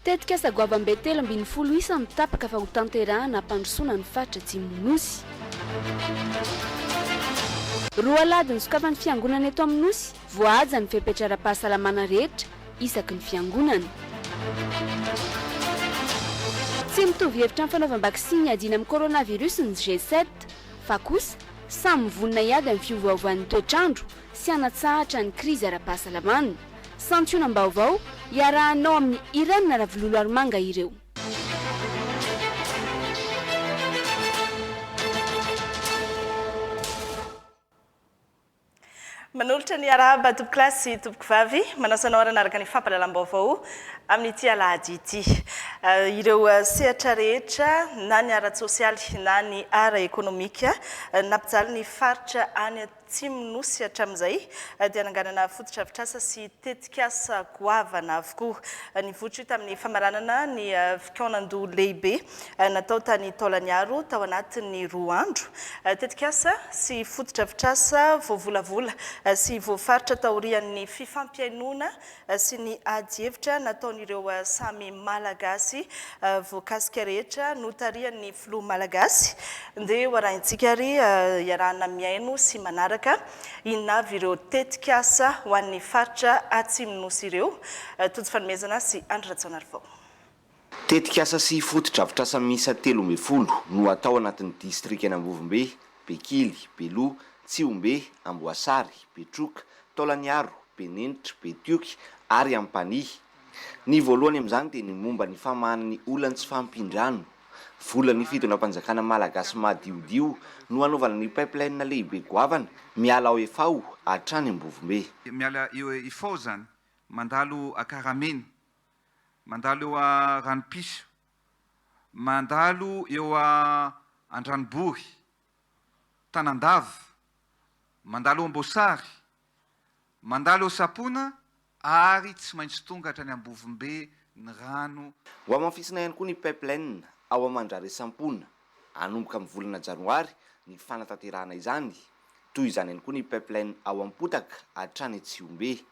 Tetika sagoavam-betelo ambin'ny folo isa no tapaka fa ho tanterahana hampandrosoana ny faritra Atsimonosy. Roa alady ny sokafan'ny fiangonana eto amin'ny Nosy, voahaja ny fepetra-ara-pahasalamana rehetra isaky ny fiangonana. Tsy mitovy hevitra amin'ny fanaovam-bakisiny adiana amin'ny coronavirus ny G7, fa kosa samy mivonona iady amin'ny fiovaovan'ny toetrandro sy hanatsahatra ny krizy ara-pahasalamana. Santiona mbaovao iarahanao amin'ny Irène Ravololo Armanga ireo. Manolotra ny araba tompoko klasy tompoko vavy manasanao araka ny fampahalalam-baovao amin'ity alahady ity. Ireo sehatra rehetra na ny ara-tsosialy na ny ara-ekonomika nampijaly ny faritra any Atsimonosy hatramin'izay dia nanganana fototra-avitrasa sy tetikasa goavana avokoa. Nivoatra io tamin'ny famaranana ny fikaonan-doha lehibe natao tany Taolaniaro tao anatin'ny 2 andro. Tetikasa sy fototra-avitrasa voavolavola sy voafaritra taorian'ny fifampiainona sy ny ady hevitra nataon'ireo samy malagasy voakasika rehetra notarian'ny filoha malagasy. Ndeha hoarahintsika ary iarahana miaino sy manaraka inona avy ireo tetikasa ho an'ny faritra Atsimonosy ireo. Tojo fanomezana sy Andry Ratsaonarivao. Tetikasa sy fototra-avitrasa miisa 13 no atao anatin'ny distrikana Ambovombe, Bekily, Beloa, Tsiombe, Amboasary, Betroka, Taolaniaro, Benenitra, Betioky ary Ampani. Ny voalohany amin'izany dia ny momba ny famahan'ny olana tsy fampindrano. Volan'ny fitonam-panjakana malagasy madiodio no anaovana ny pipeline lehibe goavana miala ao Efao hatrany Ambovombe. Miala eo Efao zany, mandalo a Karameny, mandalo eo a Ranopiso, mandalo eo a Andranobory, Tanandava, mandalo eo Ambosary, mandalo eo Sapona ary tsy maintsy tonga hatrany Ambovombe ny rano. Ho amafisina ihany koa ny pipeline ao Mandrare Sampona, anomboka amin'ny volana Janoary ny fanatanterahana izany, toy izany ihany koa ny pipeline ao Ampotaka hatrany Tsiombe.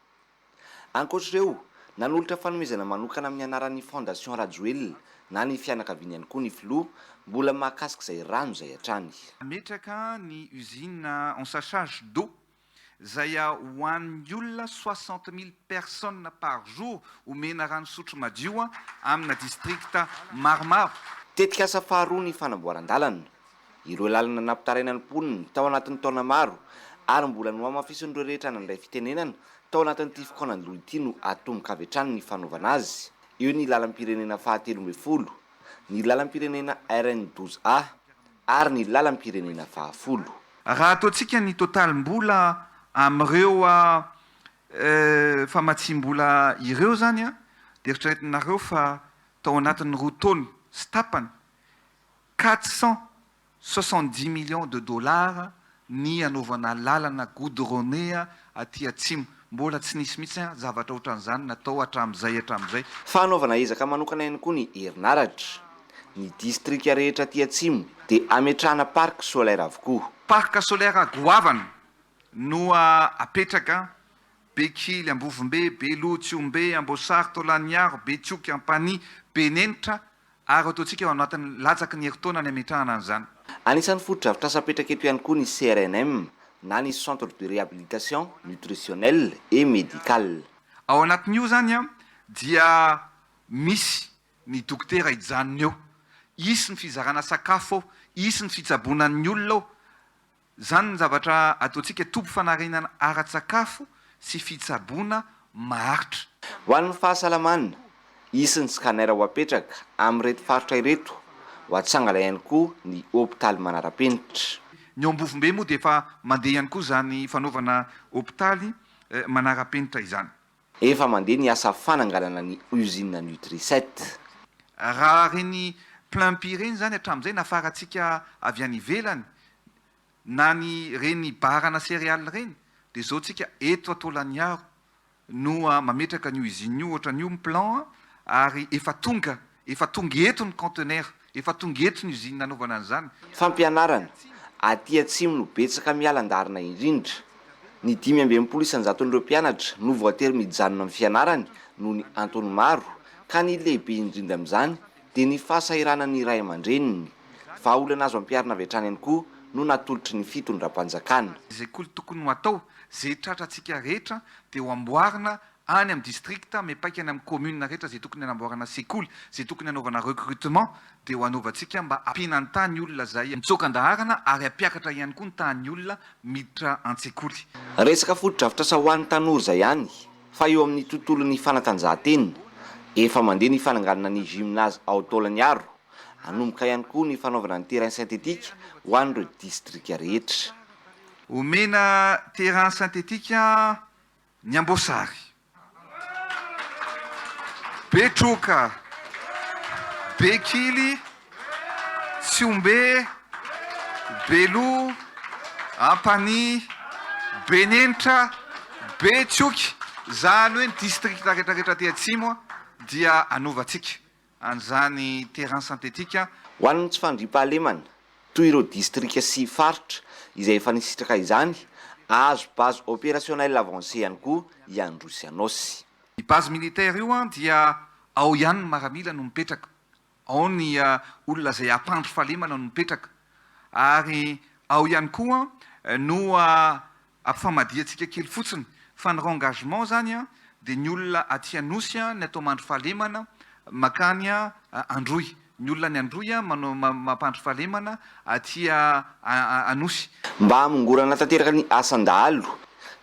Ankoatr'ireo, nanolotra fanomezana manokana amin'ny anaran'ny Fondation Rajoelina na ny fianakaviany ihany koa ny filoha mbola mahakasika izay rano izay hatrany. Ametraka ny usine en sachage d'eau zay ho an'ny olona 60 000 personnes par jour omena rano sotro madio amina distrikta maromaro. Tetikasa faharoa ny fanamboaran-dalana. Ireo lalana nampitaraina ny mponina tao anatin'ny taona maro ary mbola no amafisin'ireo rehetra nandray fitenenana tao anatin'ity fikaonan-doha ity no atomboka avy hatrany ny fanaovana azy. Eo ny lalam-pirenena faha-13, ny lalam-pirenena RN12A ary ny lalam-pirenena faha-10. Raha ataontsika ny totalim-bola amin'ireo famatsim-bola ireo zany dia eritreretinareo fa tao anatin'ny 2 taona sy tapany 470 millions de dollars ny anaovana lalana goudronné aty atsimo. Mbola tsy nisy mihitsy zavatra ohatran'izany natao hatramin'izay. Fanaovana ezaka manokana ihany koa ny herinaratra. Ny distrika rehetra aty atsimo dia ametrahana parc solaire avokoa. Parc solaire goavana no apetraka Bekily, Ambovombe, Beloa, Tsiombe, Ambosary, Taolaniaro, Betioky, Ampani, Benenitra ary ataontsika eo anatin'ny latsaky ny herintaona ny ametrahana an'izany. Anisan'ny fototra-avitrasa apetraka eto ihany koa ny CRNM na ny centre de réhabilitation nutritionnelle et médicale. Ao anatin'io zany dia misy ny dokotera ijanona eo, isy ny fizarana sakafo, isy ny fitsabonan'ny olona ao. Zany ny zavatra ataontsika tobo fanarenana ara-tsakafo sy fitsabona maharitra. Ho an'ny fahasalamana, isy ny scanner ho apetraka amin'ireto faritra ireto, ho atsangala ihany koa ny hôpitaly manara-penitra. Ny Ambovombe moa dia efa mandeha ihany koa zany fanaovana hôpitaly manara-penitra izany. Efa mandeha ny asa fananganana ny usine Nutri7. Raha reny Plainpy reny zany hatramin'izay nafaratsika avy any ivelany na ny reny barana céréales reny dia zao tsika eto Taolaniaro no mametraka ny usine io ohatran'io ny plan ary efa tonga eto ny conteneur, efa tonga eto ny usine nanaovana an'izany. Fampianarana aty atsimo no betsaka mialan-darina indrindra. Ny 520 isanjaton'ireo mpianatra no voatery mijanona amin'ny fianarany noho ny antony maro ka ny lehibe indrindra amin'izany dia ny fahasahiranany ray aman-dreniny fa olana azo ampiarina avy hatrany ihany koa no natolotry ny fitondram-panjakana. Izay koly tokony ho atao zay tratratsika rehetra dia ho amboarina any amin'ny districta mepaika any amin'ny commune rehetra zay tokony hanamboarana sekoly zay tokony hanaovana recrutement dia ho anaovantsika mba ampiana ny tany olona zay mitsokan-daharana ary ampiakatra ihany koa ny tany olona miditra an-tsekoly. Resaka foto-dravitra sa ho an'ny tanora izay ihany fa eo amin'ny tontolon'ny fanatanjahan-tena efa mandeha ny fananganana ny gymnase ao Taolagnaro, hanomboka ihany koa ny fanaovana ny terrain synthétique ho an'ireo distrika rehetra. Omena terrain synthétique ny Ambosary, Betroka, Bekily, Tsiombe, Belo, Ampany, Benenitra, Betioky, zany hoe ny district rehetrarehetra ty atsimo dia anovantsika an'izany terrain synthétique. Ho an'ny tsy fandriam-pahalemana toy ireo distrika sy faritra izay efa nisitraka izany, azo base opérationnel avancé ihany koa iandrosy anosy. Ny base militaire io dia ao ihany ny maramila no mipetraka, ao ny olona zay ampandry fahalemana no mipetraka, ary ao ihany koa no ampifamadiantsika kely fotsiny fa ny engagement zany dia ny olona aty anosy ny atao mandry fahalemana makany Androy, ny olona ny Androy mampandry fahalemana aty anosy. Mba hamongorana tanteraka ny asan-dahalo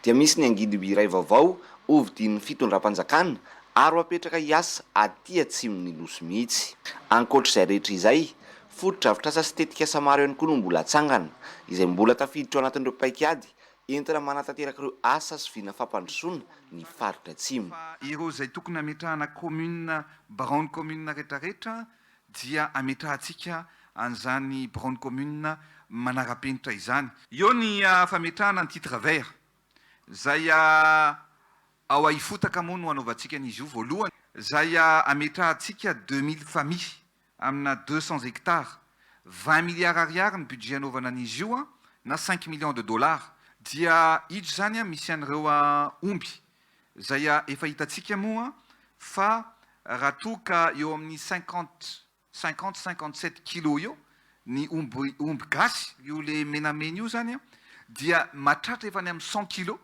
dia misy ny angidy iray vaovao hovidin'ny fitondram-panjakana ary apetraka hiasa aty atsimon'ny nosy mihitsy. Ankoatr'izay rehetra izay, foto-drafitr'asa sy tetikasa maro ihany koa no mbola atsangana izay mbola tafiditra ao anatin'ireo paikady entina manatanteraka ireo asa sy vina fampandrosoana ny faritra atsimo. Ireo zay tokony ametrahana commune Braune commune rehetrarehetra dia ametrahantsika an'izany Braune commune manara-penitra izany. Eo ny fametrahana ny titre vert zay ao ahifotaka moa no anaovantsika an'izy io voalohany, zay ametrahantsika 2000 familles amina 200 hectares, 20 milliards ariary ny budget anaovana an'izy io na 5 millions de dollars. Dia hidro zany misy an'ireo omby zay efa hitatsika moa fa raha toka eo amin'ny 50-57 kilo eo ny omby gasy io le menamena io zany dia mahatratra efa ny amin'ny 100 kilo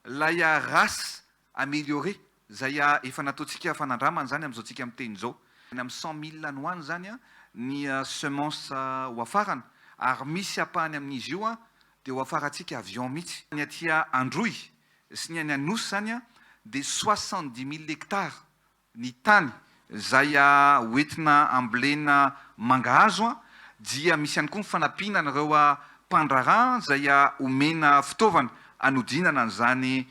lay race amélioré zay efa nataontsika fanandramana zany amin'izao tsika amin'ny teny zao. Ny amin'ny 100 000 any hoany zany ny semence ho afarana ary misy apahany amin'izy io dia ho afarantsika avion mihitsy. Ny aty Androy sy ny any Anosy zany dia 70 000 hectares ny tany zay hoentina ambolena mangahazo dia misy ihany koa ny fanampiana ireo mpandraharaha zay omena fitaovana anodinana an'izany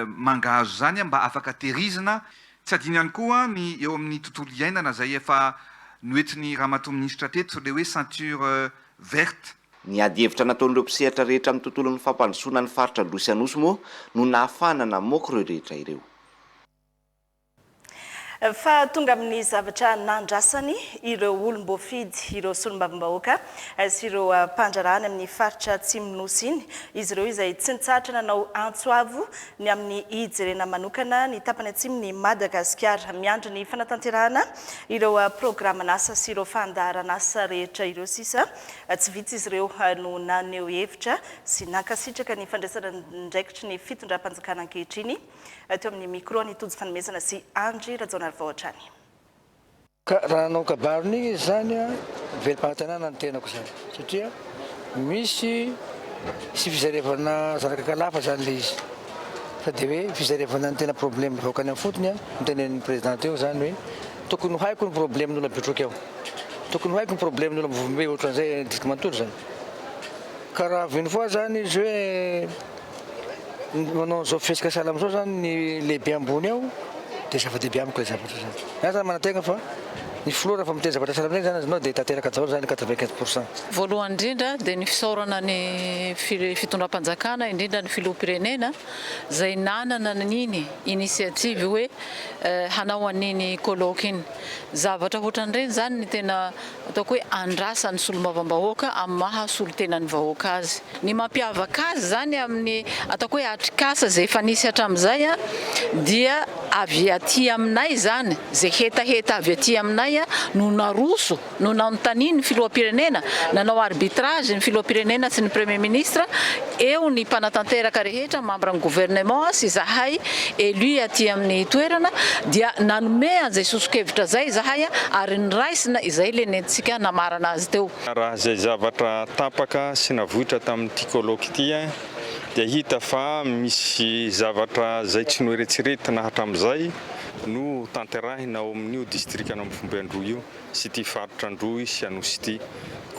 mangahazo zany mba afaka tehirizina. Tsy adino ihany koa ny eo amin'ny tontolo iainana zay efa noentin'ny ramatoa ministra teto le hoe ceinture verte. Ny adihevitra nataon'ireo mpisehatra rehetra amin'ny tontolon'ny fampandrosoana ny faritra Androsy Anosy moa no nahafana namoaka ireo rehetra ireo. Fa tonga amin'ny zavatra nandrasany ireo olom-boafidy, ireo solombavambahoaka sy ireo mpandrarahany amin'ny faritra Atsimo-Nosy iny, izy ireo izay tsy nitsahatra nanao antsoavo ny amin'ny hijerena manokana ny tapany atsimo ny Madagasikara, miandry ny fanatanterahana ireo programan'asa sy ireo fandaharan'asa rehetra ireo sisa. Tsy vitsy izy ireo no naneho hevitra sy nankasitraka ny fandraisana ndraikitry ny fitondram-panjakana ankehitriny. Teo amin'ny micro ny tojo fanomezana sy Andry Rajaona Voatrany. Raha nanao kabarony izy zany velim-pahatanana ny tenako zany satria misy sy fizarevana zanakakalafa zany le izy fa dia hoe fizarevana ny tena problème vahoakany amin'ny fotony nitenen'ny président teo zany hoe tokony haiko ny problème n'olona Betroka eo, tokony haiko ny problème n'olona Mvombe ohatran'izay district Mantolo zany. Ka raha avy ny fois zany izy hoe manao zao fesika sala amin'izao zany ny lehibe ambony ao dia zava-dehibe amiko ilay zavatra zany. Zany zany manantena fa ny flora fa miteny zavatra sala amin'izay zany azinao dia tanteraka daholo zany 95%. Voalohany indrindra dia ny fisaorana ny fitondram-panjakana indrindra ny filoham-pirenena zay nanana niny initiative hoe hanao an'iny colloque iny. Zavatra ohatran'ireny zany ny tena ataoko hoe andrasa ny solombavambahoaka amin'ny maha solo-tenan'ny vahoaka azy. Ny mampiavaka azy zany amin'ny ataoko hoe atrikasa zay efa nisy hatramin'izay dia avy aty aminay zany zay hetaheta avy aty aminay no naroso no nanontany ny filoham-pirenena nanao arbitrage ny filoham-pirenena sy ny premier ministre eo ny mpanatanteraka rehetra membre ny gouvernement sy zahay élu aty amin'ny toerana dia nanome an'izay sosokevitra zay zahay ary nyraisina izay le nentsika namarana azy teo raha zay zavatra tapaka sy navohitra tamin'ity kolôky ity dia hita fa misy zavatra zay tsy noeretsiretina hatramin'izay no tanterahina ao amin'io district Anambofimbandro io sy ty faritra Andro sy Anosy ity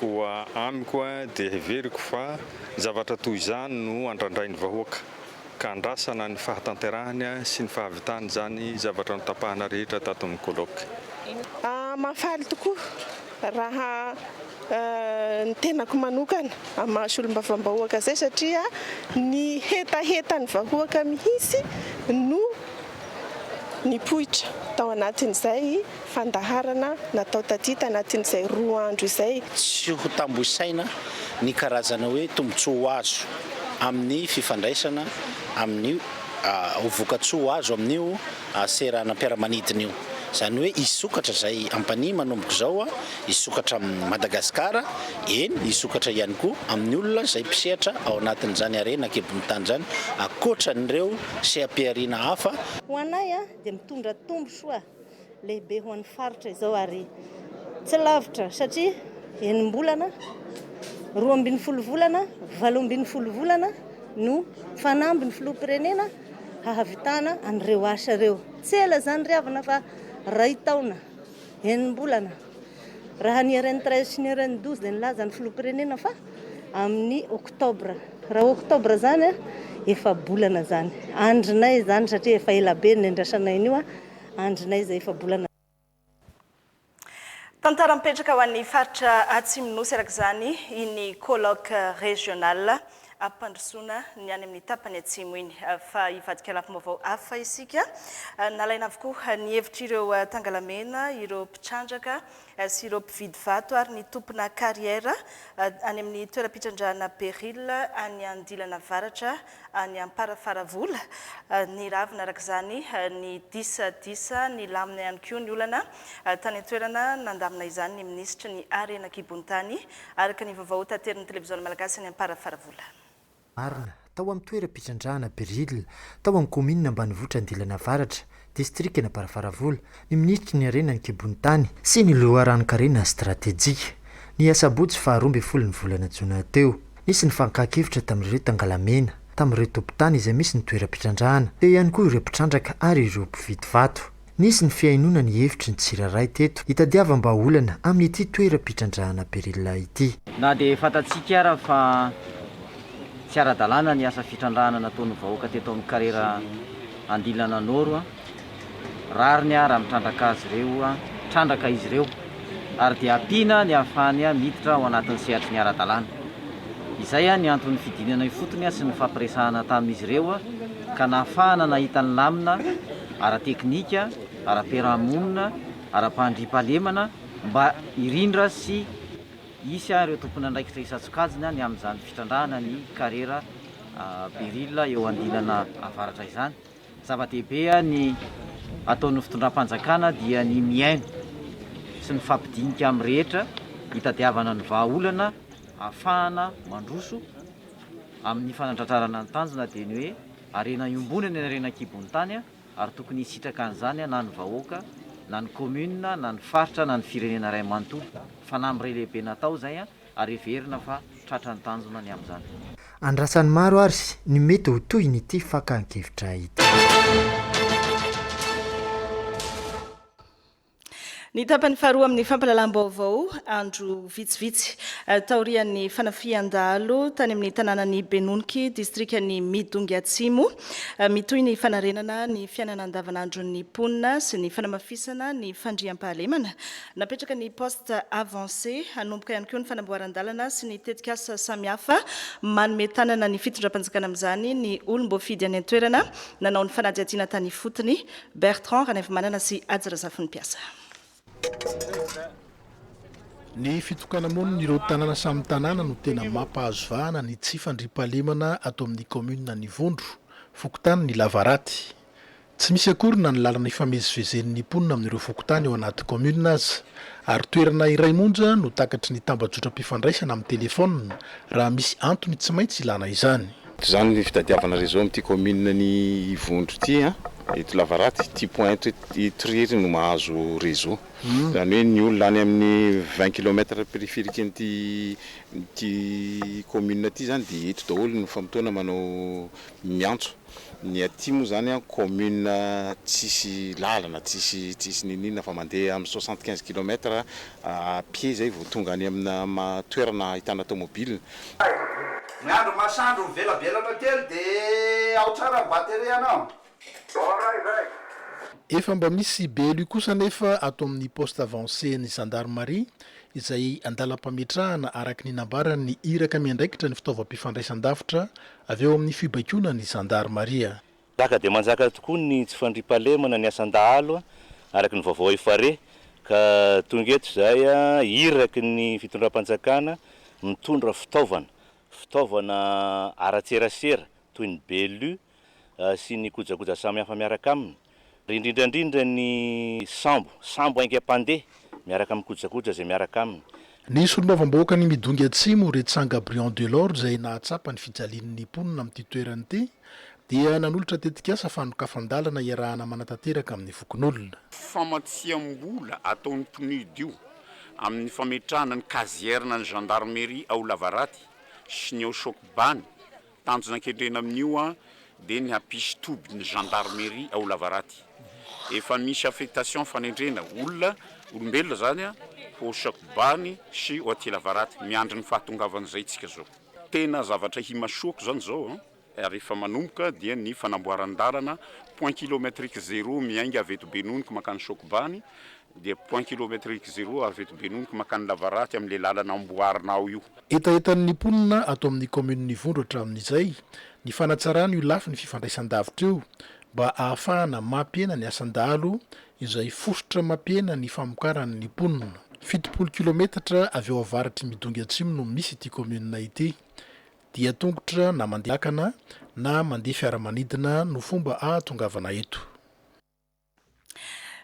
koa amiko dia heveriko fa zavatra toy izany no andrandrainy vahoaka ka andrasana ny fahatanterahany sy ny fahavitany zany zavatra notapahana rehetra tato amin'ny kolôky. Mahafaly tokoa raha ny tenako manokana mahasolombavambahoaka zay satria ny hetaheta ny vahoaka mihitsy no nipoitra tao anatin'izay fandaharana natao taty tanatin'izay 2 andro izay tsy ho tamboisaina ny karazana hoe tombontsoa azo amin'ny fifandraisana amin'ny vokatsoa azo amin'io seranam-piaramanidina io zany hoe isokatra zay ampany manomboka zao isokatra amin'ny Madagasikara eny isokatra ihany koa amin'ny olona zay mpisehatra ao anatin'izany arena kibon'tany zany akoatran'ireo sehampiariana hafa ho anay dia mitondra tombosoa lehibe ho an'ny faritra izao ary tsy lavitra satria enim-bolana 12 volana 18 volana no fanamby ny filoham-pirenena hahavitana an'ireo asa reo tsy ela zany riavana fa ray taona enim-bolana raha ny RN 13 sy ny RN 12 dia nilaza ny filoham-pirenena fa amin'ny oktobra raha oktobra zany efa bolana zany andrinay zany satria efa ela be ny andrasanay io andrinay zay efa bolana. Tantara mipetraka ho an'ny faritra Atsimo-Nosy araka izany iny colloque régional ampandrosoana ny any amin'ny tapany atsimo iny fa hivadika lafim-baovao hafa isika nalaina avokoa ny hevitrireo tangalamena ireo mpitrandraka sy ireo mpividy vato ary ny tompona carrière any amin'ny toeram-pitrandrahana Beril any Andilana Varatra any Amparafaravola ny ravina araka izany ny 10 ny lamina ihany koa ny olana tany toerana nandamina izany ny ministra ny arena kibontany araka ny vaovao taterin'ny televiziona malagasy any Amparafaravola. Marina tao amin'ny toeram-pitrandrahana Beril tao amin'ny commune ambanivohitra Andilana Varatra district na Amparafaravola ny ministra ny arena ny kibontany sy ny loharanon-karena stratégique ny asabotsy fa 12 ny volana jona teo nisy ny fankakevitra tamin'ireo tangalamena tamin'ireo tompotany izay misy ny toeram-pitrandrahana teo ihany koa ireo mpitrandraka ary ireo mpividy vato nisy ny fiainona ny hevitry ny tsiraray teto hitadiava mba olana amin'ity toeram-pitrandrahana Beril ity na dia fatatsika ara fa tsy ara-dalàna ny asa fitrandrahana nataony vahoaka teto amin'ny karera Andilana Noro rariny raha mitrandraka azy ireo trandraka izy ireo ary dia ampiana ny ahafahany miditra ao anatin'ny sehatry ny ara-dalàna izay ny antony fidinana fotony sy ny fampiresahana tamin'izy ireo ka nahafahana nahita ny lamina ara-teknika ara-piarahamonina ara-pandriam-pahalemana mba irindra sy isy ireo tompona andraikitra isatsokajina ny amin'izany fitrandrahana ny karera Beril eo Andilana Avaratra izany zava-dehibe ny ataon'ny fitondram-panjakana dia ny miaino sy ny fampidinika amin'ny rehetra hitadiavana ny vahaolana ahafahana mandroso amin'ny fanandratrarana ny tanjona dia ny hoe arena iombonany ny arena kibontany ary tokony hisitraka an'izany na ny vahoaka na ny commune na ny faritra na ny firenena ray manontolo fanamby iray lehibe natao zay ary heverina fa tratra ny tanjona ny amin'izany. Andrasan'ny maro ary ny mety ho toy ny ity fakan-kevitra ity. Ny tapany faharoa amin'ny fampalalam-baovao andro vitsivitsy taorian'ny fanafian-dalo tany amin'ny tanànan'ny Benoniky distriktan'ny Midongy Atsimo mitoy ny fanarenana ny fiainana andavanandron'ny mponina sy ny fanamafisana ny fandriam-pahalemana napetraka ny poste avancé hanomboka ihany koa ny fanamboaran-dalana sy ny tetikasa samihafa manome tanana ny fitondram-panjakana amin'izany ny olom-boafidy any an-toerana nanao ny fanadihadiana tany fotony Bertrand Ranevmanana sy Adzirazafin'ny mpiasa. Ny fitokana mono ireo tanàna samy tanàna no tena mampahazovahana ny tsy fandriam-pahalemana ato amin'ny commune ny Vondro, Fokotany ny Lavaraty. tsy misy akory na ny lalana ifamezivezen'ny mponina amin'ireo fokotany eo anaty commune azy ary toerana iray monja no takatry ny tambajotram-pifandraisana amin'ny telefona raha misy antony tsy maintsy ilana izany. Zany ny fitadiavana réseau amin'ity commune ny Ivondro ity eto Lavaraty ity point itriry no mahazo réseau. Zany hoe ny olona any amin'ny 20 km périphérique ny commune ity zany dia eto daholo no fampitona manao miantso. Ny aty moa zany commune tsisy lalana tsisy ninina fa mandeha amin'ny 75 km à pied zay vao tonga any amina toerana ahitana tomobile. Ny andro masandro mivelabelana kely dia ao tsara batterie anao. Efa mba misy BLU kosa nefa ato amin'ny poste avancé ny gendarmerie izay andalam-pametrahana araky ny nambarany iraka miandraikitra ny fitaovam-pifandraisan-davitra avy eo amin'ny fibaikona ny gendarmerie. Zaka dia manjaka tokoa ny tsy fandripahalemana ny asan-dahalo araky ny vaovao ifare ka tonga eto zay iraky ny fitondram-panjakana mitondra fitaovana aratserasera toy ny BLU sy ny kojakoja samy hafa miaraka aminy. Indrindrandrindra ny sambo aingam-pandeha miaraka amin'ny kojakoja zay miaraka aminy. Ny solombavambahoaka ny midongy atsimo Retsanga Briand Delors izay nahatsapa ny fijalian'ny mponina amin'ity toerana ity dia nanolotra tetika asa fanokafan-dalana iarahana manatanteraka amin'ny fokon'olona. Famatsiam-bola ataon'ny PNUD io amin'ny fametrahana ny kazierna ny gendarmerie ao Lavaraty sy ny ao Sokobany tanjona ankendrena amin'io dia ny hampisy toby ny gendarmerie ao Lavaraty. Efa misy affectation fanendrena olombelona zany ho Sokobany sy ho aty Lavaraty miandry ny fahatongavan'izay tsika zao. Tena zavatra himasoko zany zao ary efa manomboka dia ny fanamboaran-dalana point kilométrique 0 miainga avy eto Benoniky makany Sokobany dia point kilométrique 0 avy eto Benoniky makany Lavaraty amin'ilay lalana amboarinao io. Etaetan'ny mponina ato amin'ny commune Ivondro hatramin'izay ny fanatsarana io lafy ny fifandraisan-davitra io mba ahafahana mampiena ny asan-dahalo izay fosotra mampiena ny famokarany ny mponina. 70 kilometatra avy eo avaratry midongy atsimo no misy ity commune ity dia tongotra na mandeha akana na mandeha fiaramanidina no fomba ahatongavana eto.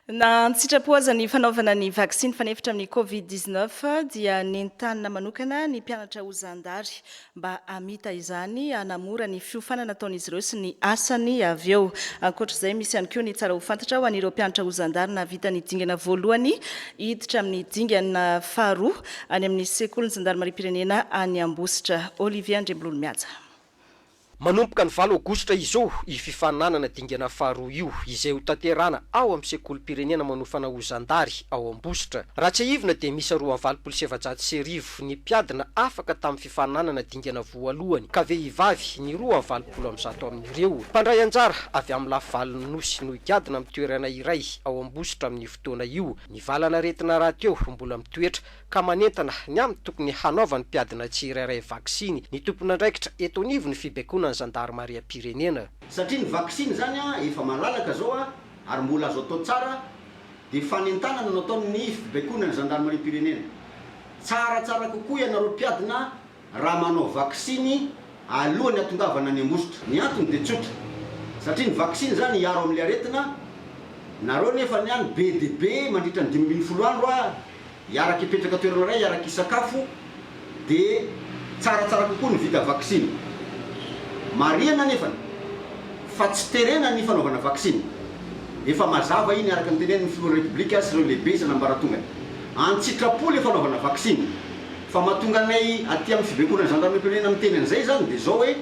Na sitrapoaza ny fanaovana ny vaksiny fanefitra amin'ny COVID-19 dia nentanina manokana ny mpianatra Ozandary mba amita izany anamora ny fiofanana ataon'izy ireo sy ny asany avy eo. Ankoatr'izay misy ihany koa ny tsara ho fantatra ho an'ireo mpianatra Ozandary na vita ny dingana voalohany hiditra amin'ny dingana faharoa any amin'ny sekolin'ny Zandarmariam-pirenena any Ambositra. Olivier Andrembololo miaja. Manomboka ny 7 Aogositra izao ififananana dingana faharoa io izay ho tanterana ao amin'ny sekolim-pirenena manofana Ozandary ao Ambositra. Raha tsy ivona dia misy 2,790 ny mpiadina afaka tamin'ny fifananana dingana voalohany ka vehivavy ny 2,700 amin'ireo. Mpandray anjara avy amin'ny lafivalon'ny nosy no ikadina amin'ny toerana iray ao Ambositra amin'ny fotoana io. Ny valana retina rahateo mbola mitoetra ka manentana ny amin'ny tokony hanaovan'ny mpiadina tsirairay vaksiny ny tompon'andraikitra eto anivo ny fibaikona Zandarmariam-pirenena. Satria ny vaksiny zany efa malalaka zao ary mbola azo atao tsara dia fanentanana no ataon'ny fibaikona ny Zandarmariam-pirenena. Tsaratsara kokoa ianareo mpiadina raha manao vaksiny alohan'ny atongavana any Ambositra. Ny antony dia tsotra satria ny vaksiny zany hiaro amin'ilay aretina nareo nefa ny any be dia be mandritra ny 5,000 andro hiaraka ipetraka toerana iray hiaraka isakafo dia tsaratsara kokoa ny vita vaksiny. Marihana nefany fa tsy terena ny fanaovana vaksiny. Efa mazava iny araka ny tenen'ny filohan'ny Repoblika sy ireo lehibe sy nambaratongany. Antsitrapo le fanaovana vaksiny. Fa mahatonga anay aty amin'ny fibaikona ny Zandarmariam-pirenena miteny an'izay zany dia zao hoe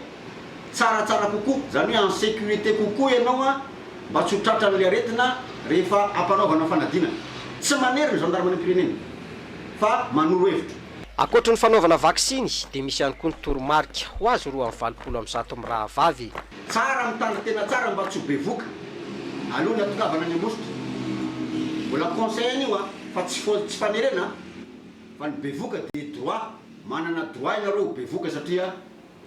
tsaratsara kokoa, zany hoe en sécurité kokoa ianao mba tsy ho tratra amin'ilay aretina rehefa ampanaovana fanadinana. Tsy manery ny Zandarmariam-pirenena fa manoro hevitra. Ankoatra ny fanaovana vaksiny dia misy ihany koa ny toromarika ho azy 2,700 mirahavavy. Tsara mitandra tena tsara mba tsy ho bevoka alohan'ny atongavana any Ambositra. Mbola conseil io fa tsy fanerena fa ny bevoka dia droit, manana droit ianareo bevoka satria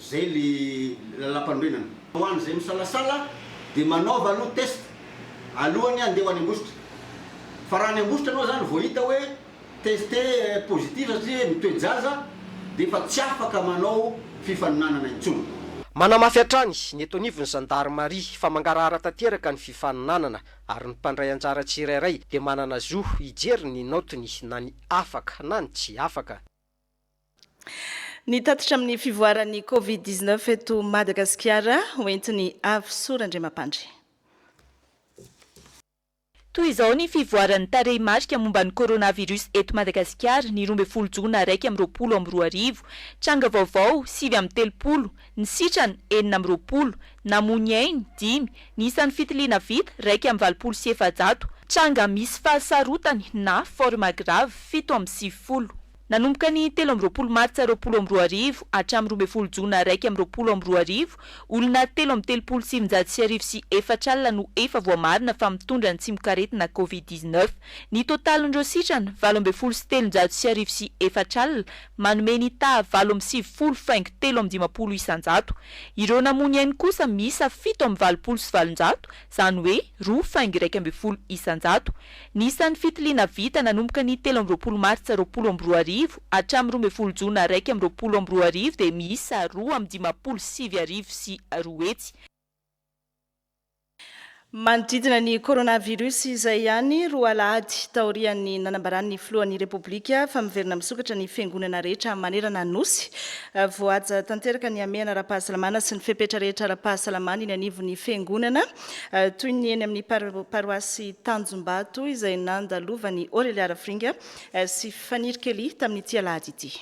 zay le lalam-panorenana. Ho an'izay misalasala dia manaova aloha test alohany andeha ho any Ambositra. Fa raha any Ambositra anao zany vao hita hoe testé positif satria mitoejaza dia fa tsy afaka manao fifaninanana intsony. manamafy hatrany ny etonivony gendarmerie fa mangarahara tanteraka ny fifaninanana ary ny mpandray anjara tsirairay dia manana zo hijery ny notiny na ny afaka na ny tsy afaka. Ny tatitra amin'ny fivoaran'ny Covid-19 eto Madagasikara hoentiny Avy Sorandriamapandry. Toy izao ny fivoaran'ny tarehimarika momba ny coronavirus eto Madagasikara ny 12 Jona 2020, tranga vaovao 730, ny sitrana 420, namony ainy 10, ny isan'ny fitiliana vita 2,700, tranga misy fahasarotany na forme grave 770. Nanomboka ny 13 Martsa 2020 hatramin'ny 12 Jona 2020, olona 337 sy 4 no efa voamarina fa mitondra ny tsimikaretina Covid-19. Ny totalindreo sitrana 17 sy 4, manome ny taha 7,7 isanjato. Ireo namony ainy kosa misa 7,7 sy 700, zany hoe 2,1 isanjato. Ny isan'ny fitiliana vita nanomboka ny 13 Martsa 2020 hatramin'ny 12 Jona 2020 dia miisa 2,57 sy 2 hetsy. Manodidina ny coronavirus izay ihany roa alahady taorian'ny nanambaran'ny filohan'ny Repoblika fa miverina misokatra ny fiangonana rehetra manerana nosy. Voaja tanteraka ny amehana ara-pahasalamana sy ny fepetra rehetra ara-pahasalamana iny anivon'ny fiangonana toy ny eny amin'ny paroasy Tanjombato izay nandalovan'ny Aurelia Rafringa sy fanirikely tamin'ny ity alahady ity.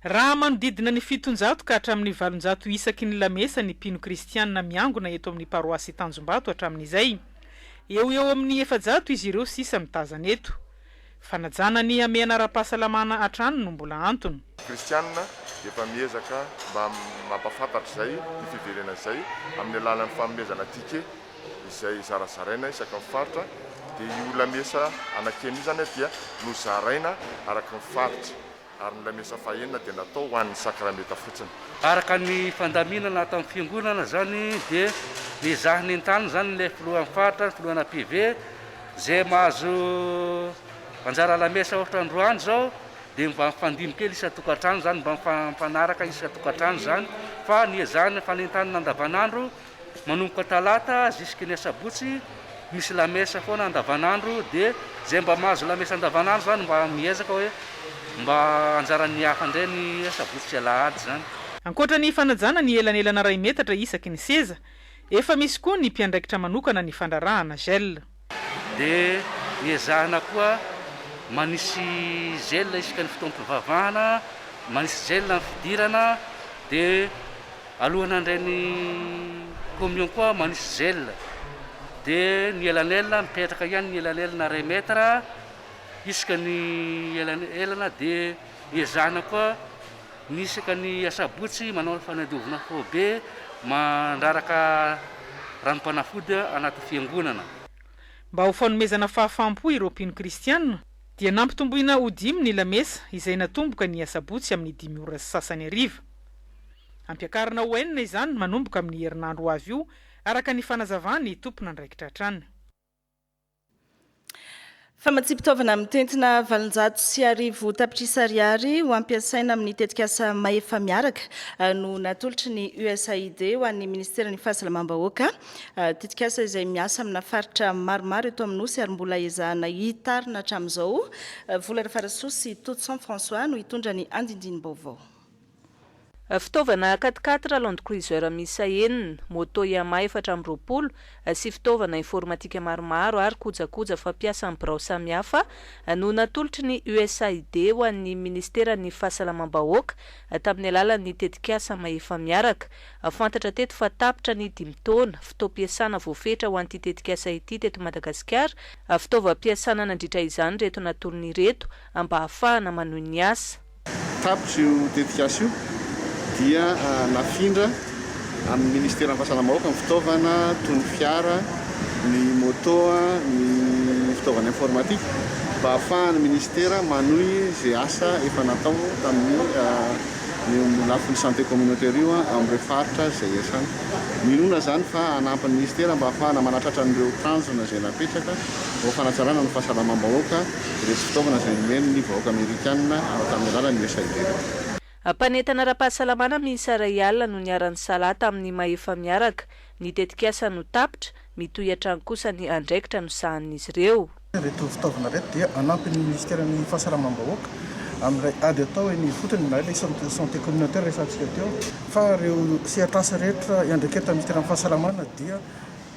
Raha manodidina ny 700 ka hatramin'ny 800 isaky ny lamesa ny mpino kristianina miangona eto amin'ny paroasy Tanjombato hatramin'izay. Eo amin'ny 400 izy ireo sisa mitazana eto. Fanajana ny amehana ara-pahasalamana hatrany no mbola antony. Kristianina efa miezaka mba mampafantatra izay ny fiverena izay amin'ny alalan'ny fanomezana tike izay zarazaraina isaka ny faritra dia io lamesa anankeny izany dia nozaraina araka ny faritra. Ary ny lamesa fahenina dia natao ho an'ny sakramenta fotsiny. Araka ny fandaminana atao amin'ny fiangonana zany dia mizahany an-tany zany ilay filohan'ny faritra, filohana PV zay mahazo anjara lamesa ohatra ny 2 andro zao dia mba mifandimby kely isa-tokantrano zany, mba mifampanaraka isa-tokantrano zany, fa ny ezahany fanentanana andavanandro manomboka talata jusky ny sabotsy misy lamesa foana andavanandro dia zay mba mahazo lamesa andavanandro zany mba miezaka hoe mba anjaran'ny hafa ndray ny sabotsy alahady zany. Ankoatra ny fanajana ny elanelana 2 metatra isaky ny seza, efa misy koa ny mpiandraikitra manokana ny fandarahana gel. Dia ezahana koa manisy gel isaka ny fotoam-pivavahana, manisy gel ny fidirana, dia alohana indray ny communion koa manisy gel. Dia ny elanelana mipetraka ihany ny elanelana 2 metatra isaka ny elana dia ezahana koa nisaka ny asabotsy manao fanadiovana fo be mandraraka ranom-panafody anaty fiangonana. Mba ho fanomezana fahafampo ireo mpino kristianina dia nampitomboina ho 5 ny lamesa izay natomboka ny asabotsy amin'ny 5 ora sasany ariva. Ampiakarina ho 9 izany manomboka amin'ny herinandro avy io araka ny fanazavany tompona andraikitra hatrany. Famatsiam-pitaovana mitentina 710 tapitrisa ariary ho ampiasaina amin'ny tetikasa maefa miaraka no natolotry ny USAID ho an'ny Ministeran'ny Fahasalamam-bahoaka. Tetikasa izay miasa amina faritra maromaro eto amin'ny nosy ary mbola ezahana hitarina hatramin'izao. Vola Rafarasosy Totson François no hitondra ny andindiny baovao. Fitaovana 4x4 Land Cruiser miisa 4, moto Yamaha 420 sy fitaovana informatika maromaro ary kojakoja fampiasa amin'ny birao samihafa no natolotry ny USAID ho an'ny Ministeran'ny Fahasalamam-bahoaka tamin'ny alalan'ny tetikasa maefa miaraka. Fantatra teto fa tapitra ny 5 taona fitaom-piasana voafetra ho an'ity tetikasa ity teto Madagasikara, fitaovam-piasana nandritra izany reto natolony reto mba ahafahana manohy ny asa. Tapitra io tetikasa io dia nafindra amin'ny Ministeran'ny Fahasalamam-bahoaka ny fitaovana toy ny fiara, ny moto, ny fitaovana informatika mba ahafahan'ny ministera manohy izay asa efa natao tamin'ny lafiny santé communautaire io amin'ireo faritra izay iasana. Minoana zany fa anampin'ny ministera mba ahafahana manatratra an'ireo tanjona izay napetraka ho fanatsarana ny fahasalamam-bahoaka ireto fitaovana izay nomeny ny vahoaka Amerikanina tamin'ny alalan'ny USAID. Mpanentana ara-pahasalamana miisa ray alina no niaran'ny salata amin'ny mahefa miaraka. Ny tetikasa no tapitra, mitoy hatrany kosa ny andraikitra no sahan'izy ireo. Reto fitaovana reto dia anampin'ny ministèran'ny fahasalamam-bahoaka amin'ilay ady atao ny fotony na ilay santé communautaire rehefantsika teo fa ireo sehatrasa rehetra iandraiketa ministèran'ny fahasalamana dia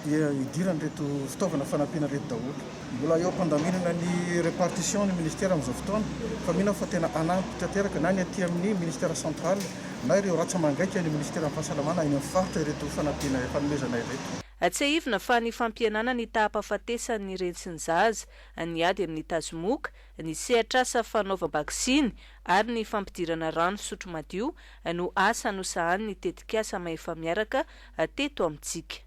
idirany reto fitaovana fanampiana reto daholo. Mbola eo ampandaminana ny répartition ny ministère amin'izao fotoana fa mino fa tena anampy tanteraka na ny aty amin'ny ministère central na ireo ratsamangaika ny ministèran'ny fahasalamana eny amin'ny faritra ireto fanampiana fanomezana ireto. Tsy ahivina fa ny fampianana ny taham-pahafatesan'ny rentsy ny zaza, ny ady amin'ny tazomoka, ny sehatrasa fanaova-baksiny ary ny fampidirana rano fisotro madio no asa no sahan'ny tetikasa mahefa miaraka teto amintsika.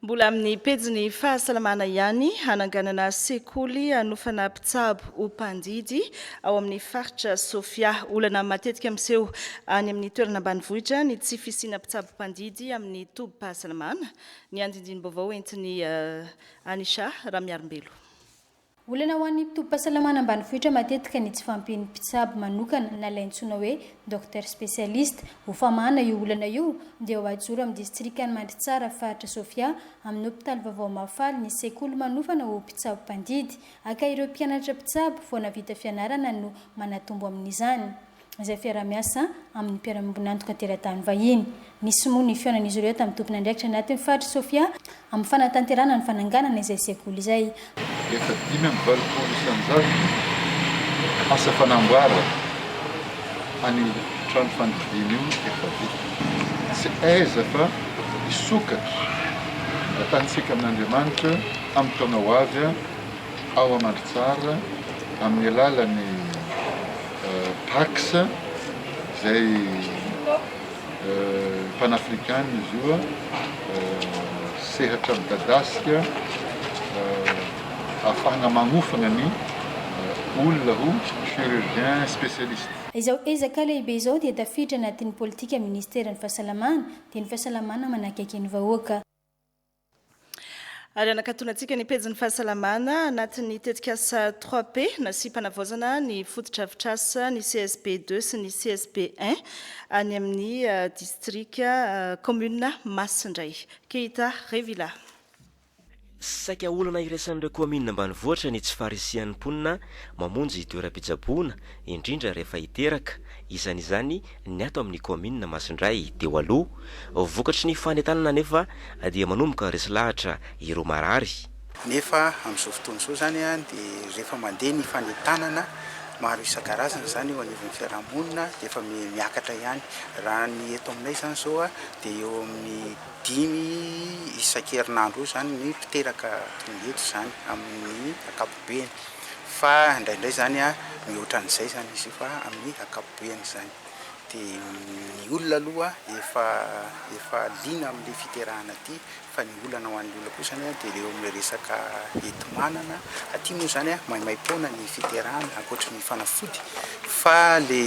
Mbola amin'ny pejiny fahasalamana ihany hananganana sekoly hanofana mpitsabo ho mpandidy ao amin'ny faritra Sofia. Olana matetika miseho any amin'ny toerana ambanivohitra ny tsy fisiana mpitsabo mpandidy amin'ny tobim-pahasalamana. Ny andindiny vaovao entiny Anisha Ramiarimbelo. Olana ho an'ny tobim-pahasalamana ambanivohitra matetika ny tsy fampian'ny mpitsabo manokana na laintsoina hoe docteur spécialiste ho famana io olana io dia ho ajoro amin'ny distrikany Mandritsara faritra Sofia amin'ny hôpitaly vaovao Mafaly ny sekoly manofana ho mpitsabo mpandidy aka ireo mpianatra mpitsabo vao navita fianarana no manatombo amin'izany. Izay fiara-miasa amin'ny mpiara-miombonantoka teratany vahiny. Nisy moa ny fiaonan'izy ireo tamin'ny tompony andraikitra anatin'ny faritra Sofia amin'ny fanatanterana ny fananganana izay sekoly izay. Efa 5 isan'izany asa fanamboara any trano fandidiana io efa vita. Tsy aiza fa isokatra atantsika amin'Andriamanitra amin'ny taona ho avy ao Mandritsara amin'ny alalan'ny taxe zay panafrikana izy io sehatra midadasika afahana manofana ny olona ho chirurgien spécialiste. Izao ezaka lehibe izao dia tafiditra anatin'ny politika ministèran'ny fahasalamana dia ny fahasalamana manakaiky ny vahoaka. Ary anakatonantsika ny pejin'ny fahasalamana anatin'ny tetikasa 3P nasy mpanavaozana ny fototra-avitrasa ny CSP2 sy ny CSP1 any amin'ny distrika commune Masindray. Keita Revila. Saika olana irasan'ireo komina ambanivohitra ny tsy farisian'ny mponina mamonjy toeram-pitsaboana indrindra rehefa hiteraka isan'izany ny ato amin'ny komina Masindray dia aloha vokatry ny fanentanana nefa dia manomboka resy lahatra ireo marary. Nefa amin'izao fotoana izao zany dia rehefa mandeha ny fanentanana maro isan-karazany zany eo anivon'ny fiarahamonina dia efa miakatra ihany. Raha ny eto aminay zany zao dia eo amin'ny 5 isan-kerinandro zany ny mpiteraka tongeto zany amin'ny ankapobeny fa indraindray zany mihoatran'izay zany izy fa amin'ny ankapobeny zany dia ny olona aloha efa lina amin'ilay fiterahana aty fa ny olana ho an'ny olona kosa zany dia eo amin'ny resaka etomanana aty moa zany maimai-poana ny fiterahana ankoatra ny fanafody fa le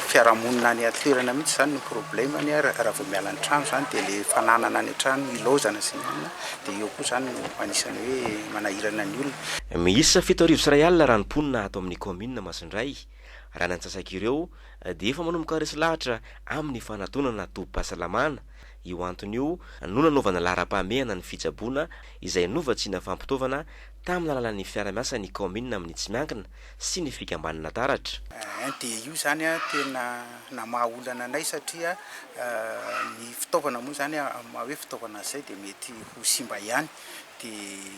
fiarahamonina any atoerana mihitsy zany no problème any raha vao miala ny trano zany dia le fananana any trano ilozana sy nanana dia eo koa zany no anisany hoe manahirana ny olona. Miisa 7 sy 1 alina raha ny mponina ato amin'ny komina Masindray. Raha nantsasaka ireo dia efa manomboka resy lahatra amin'ny fanatonana tobim-pahasalamana. Io antony io no nanaovana lahara-pahamehana ny fitsaboana izay novatsiana fampitaovana tamin'ny alalan'ny fiara-miasa ny komina amin'ny tsy miankina sy ny fikambanana taratra. Dia io zany tena namahaolana anay satria ny fitaovana moa zany hoe fitaovana izay dia mety ho simba ihany dia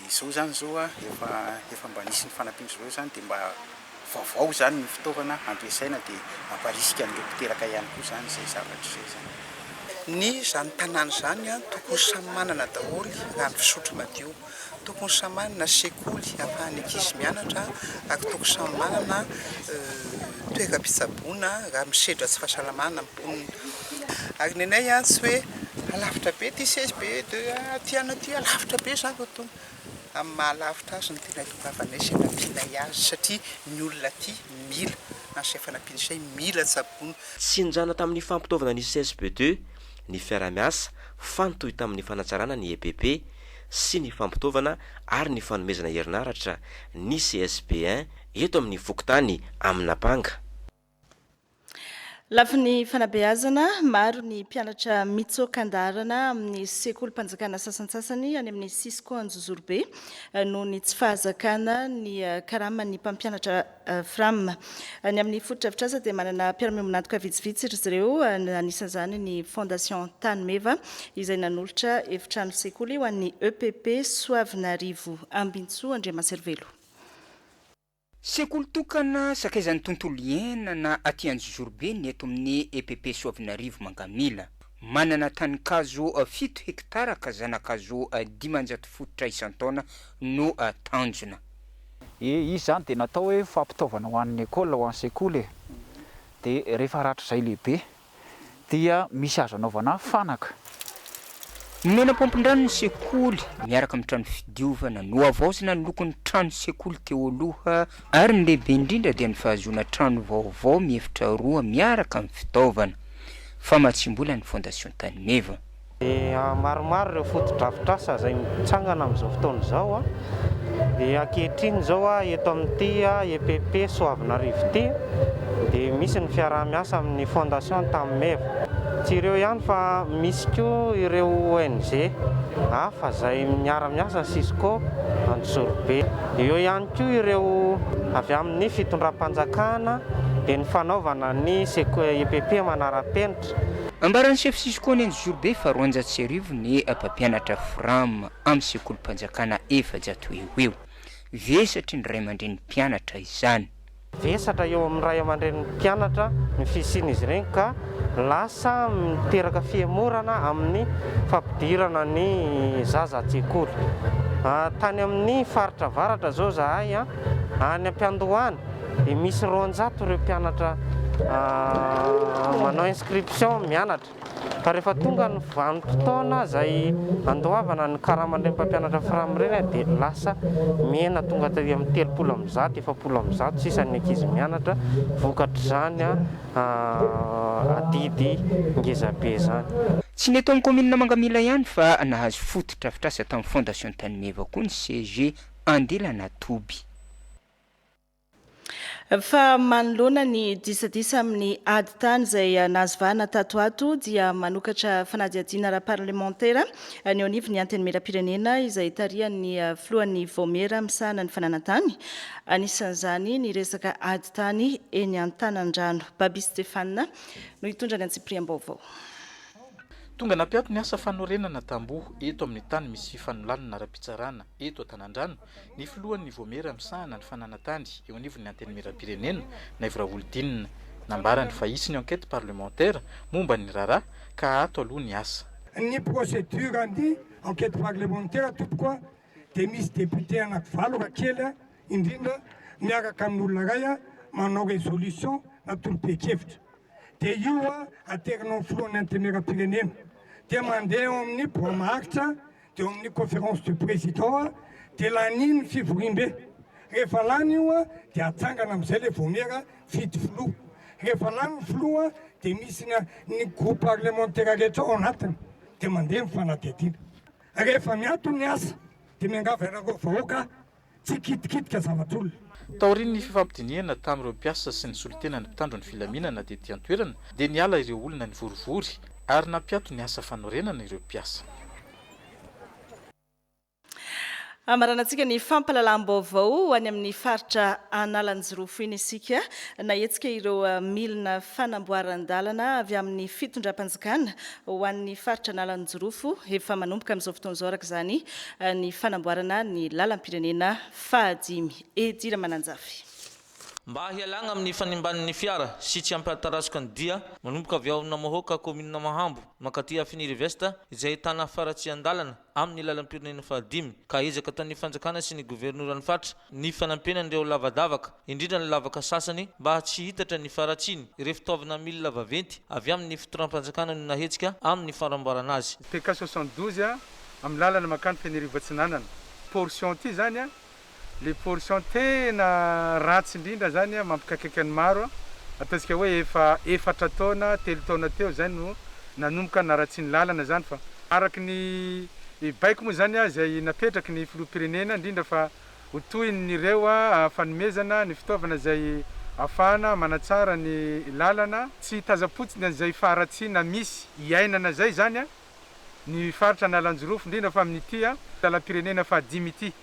izao zany zao efa mba nisy ny fanampin'izy ireo zany dia mba vaovao zany ny fitaovana ampiasaina dia amparisika an'ireo mpiteraka ihany koa zany izay zavatra izay zany. Ny zany tanàna zany tokony samy manana daholo rano fisotro madio, tokony samy manana sekoly ahafahany ankizy mianatra ary tokony samy manana toeram-pitsaboana raha misedra tsy fahasalamana mponina. Ary ny anay tsy hoe alavitra be ty CSP2 ty ana ty alavitra be zany tontolo amin'ny mahalavitra azy ny tena itokavanay sy fanampianay azy satria ny olona ty mila na sy fanampiana izay mila tsaboana. Sinjana tamin'ny fampitaovana ny CSP2 ny fiara-miasa fantoy tamin'ny fanatsarana ny EPP sy ny fampitaovana ary ny fanomezana herinaratra ny CSP1 eto amin'ny Fokotany amin'ny Napanga. Lafy ny fanabeazana maro ny mpianatra mitsokan-darana amin'ny sekolim-panjakana sasantsasany any amin'ny Sisco Anjozorobe noho ny tsy fahazakana ny karamany mpampianatra FRAM. Ny amin'ny fototra dia manana mpiara-miombonantoka vitsivitsy izy ireo, anisan'izany ny Fondation Tanimeva izay nanolotra efitrano sekoly ho an'ny EPP Soavinarivo Ambintsoa Andriamaservelo. Sekoly tokana sakaizan'ny tontolo iainana aty Anjozorobe ny eto amin'ny EPP Soavinarivo Mangamila. Manana tanikazo 7 hektara ka zanakazo 500 fototra isan-taona no tanjona. Izy zany dia natao hoe fampitaovana ho an'ny école ho an'ny sekoly. Dia rehefa ratra izay lehibe dia misy azo anaovana fanaka. Mena pompondrano ny sekoly miaraka amin'ny trano fidiovana no avaosana ny lokon'ny trano sekoly teo aloha ary ny lehibe indrindra dia ny fahazoana trano vaovao miefitra roa miaraka amin'ny fitaovana. Famatsimbola ny Fondation Tanimeva. Maromaro ireo foto-drafitrasa izay mitsangana amin'izao fotoana izao. Dia ankehitriny izao eto amin'ity EPP Soavinarivo ity dia misy ny fiarah-miasa amin'ny Fondation Tanimeva. Tsy ireo ihany fa misy koa ireo ONG hafa izay miara-miasa Sisco Anjozorobe. Eo ihany koa ireo avy amin'ny fitondram-panjakana dia ny fanaovana ny EPP manara-penitra. Ambaran'ny chef Sisco ny Anjozorobe fa 409 ny mpampianatra FRAM amin'ny sekolim-panjakana efa-jato eo. Vesatry ny ray aman-dren'ny mpianatra izany. Vesatra eo amin'ny ray aman-dren'ny mpianatra ny fisian'izy ireny ka lasa miteraka fiemorana amin'ny fampidirana ny zaza an-tsekoly. Tany amin'ny faritra avaratra zao zahay any am-Piandohany dia misy 200 ireo mpianatra manao inscription mianatra. Fa rehefa tonga ny vanim-potoana izay andohavana ny karaman'ireny mpampianatra FRAM ireny dia lasa mena tonga taty amin'ny 300 700 sisan'ny ankizy mianatra vokatra izany adidy ngezabe zany. Tsy ny eto amin'ny commune Mangamila ihany fa nahazo foto-drafitrasa tamin'ny Fondation Tanimeva koa ny CG Andelana Toby. Fa manoloana ny disadisa amin'ny ady tany izay nazovana tato ato dia manokatra fanadihadiana ara-parlementaire ny anivo ny antenimieram-pirenena izay tarihan'ny filohan'ny Vomera misahana ny fananantany. Anisan'izany ny resaka ady tany eny Antanandrano. Babi Stéphane no hitondra ny Antsipriam-baovao. Tonga nampiato ny asa fanorenana tamboho eto amin'ny tany misy fanolanana ara-pitsarana eto Antanandrano ny filohan'ny Vomera misahana ny fananantany eo anivon'ny ny antenimieram-pirenena na Ivravolodinina nambarany fa hisy ny enquête parlementaire momba ny raharaha ka ato aloha ny asa. Ny procédure andy enquête parlementaire topokoa dia misy député anankivalo rakely indrindra miaraka amin'olona ray manao résolution natolo-be-kevitra. Dia io aterinao filohan'ny antenimieram-pirenena dia mandeha eo amin'ny boamaritra dia eo amin'ny conférence de président dia laniny fivorimbe. Rehefa lany io dia atsangana amin'izay le Vomera fidy filoha. Rehefa lany ny filoha dia misy ny groupe parlementaire rehetra ao anatiny dia mandeha ny fanadihadiana. Rehefa miato ny asa dia miangava ianareo vahoaka tsy kitikitika zavatr'olona. Taorian'ny fifampidiniana tamin'ireo mpiasa sy ny solitena ny mpitandro ny filaminana dia ety an-toerana dia niala ireo olona ny vorivory ary nampiato ny asa fanorenana ireo mpiasa. Amaranantsika ny fampalalam-baovao any amin'ny faritra Analanjirofo iny isika naetsika ireo milina fanamboaran-dalana avy amin'ny fitondram-panjakana ho an'ny faritra Analanjirofo efa manomboka amin'izao fotoana izao araka izany ny fanamboarana ny lalam-pirenena fahadimy. Edira Mananjafy. Mba hialagna amin'ny fanimban'ny fiara sy tsy ampatarasika ny dia manomboka avy ao na mahoaka commune Mahambo makaty Afiniri Vesta izay ahitana faratsian-dalana amin'ny lalam-pirenena fahadimy ka ezaka ataon'ny fanjakana sy ny governoran'ny fatra ny fanampenan'ireo lavadavaka indrindra ny lavaka sasany mba tsy hitatra ny faratsiny ireo fitaovana milina vaventy avy amin'ny fitoram-panjakana no nahetsika amin'ny faramboarana azy. PK 72 amin'ny lalana makany Fenirivatsinanana portion ty zany les portions tena ratsy indrindra zany mampikakaiky ny maro ataontsika hoe efatra taona telo taona teo zany no nanomboka naratsy ny lalana zany fa araky ny baiko moa zany izay napetraky ny filoha-pirenena indrindra fa ho tohin'ireo fanomezana ny fitaovana izay afahana manatsara ny lalana tsy tazapotsiny an'izay faratsiana misy iainana zay zany a ny faritra analanjorofo indrindra fa amin'ity a lalam-pirenena fa 10 ity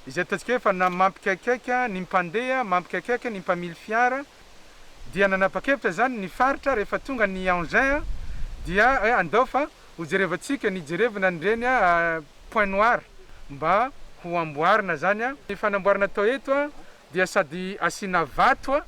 izay ataontsika hoe fa mampikaikaika ny mpandeha mampikaikaika ny mpamily fiara dia nanapa-kevitra zany ny faritra rehefa tonga ny engin dia andao fa hojerevantsika ny jerevana nireny point noir mba ho amboarina zany a ny fanamboarana atao eto a dia sady asina vato a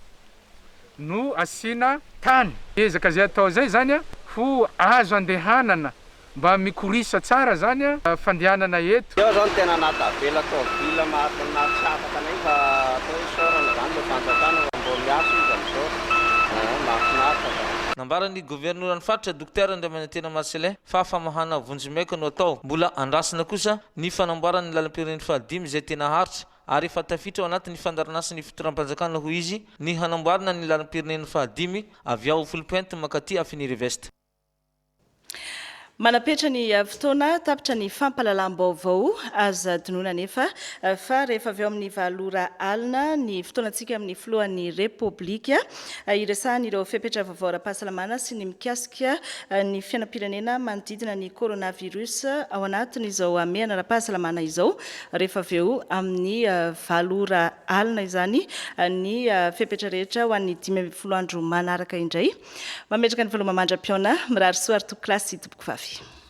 no asina tany ezaka zay atao zay zany a ho azo andehanana mba mikorisa tsara zany a fandehanana eto eo zany tena natavela tômôbila marina tsy afaka nefa atao sorana zany le fanjakana mbo miaso izy am'zao mahafinaritra nambarany governoran'ny faritra dokotera Andriamanantena Marcelin fa famahana vonjimeka no atao mbola andrasina kosa ny fanamboarany lalam-pirenena fahadimy izay tena haritra ary efa tafiditra ao anatin'ny fandaranasy fitoeram-panjakana ho izy ny hanamboarana ny lalam-pirenena fahadimy avy ao Filipointe makaty Avenir Veste. Manapetra ny fotoana tapitra ny fampalalam-baovao aza dinoana nefa fa rehefa avy ao amin'ny valora alina ny fotoanantsika amin'ny filohan'ny Repoblika iresahan'ireo fepetra vaovao ara-pahasalamana sy ny mikasika ny fiainam-pirenena manodidina ny coronavirus ao anatin'izao ameana ara-pahasalamana izao rehefa avy eo amin'ny valora alina izany ny fepetra rehetra ho an'ny 10 andro manaraka indray mametraka ny valoma mandra-piona mirary soa ary toklasy tompoko vavy.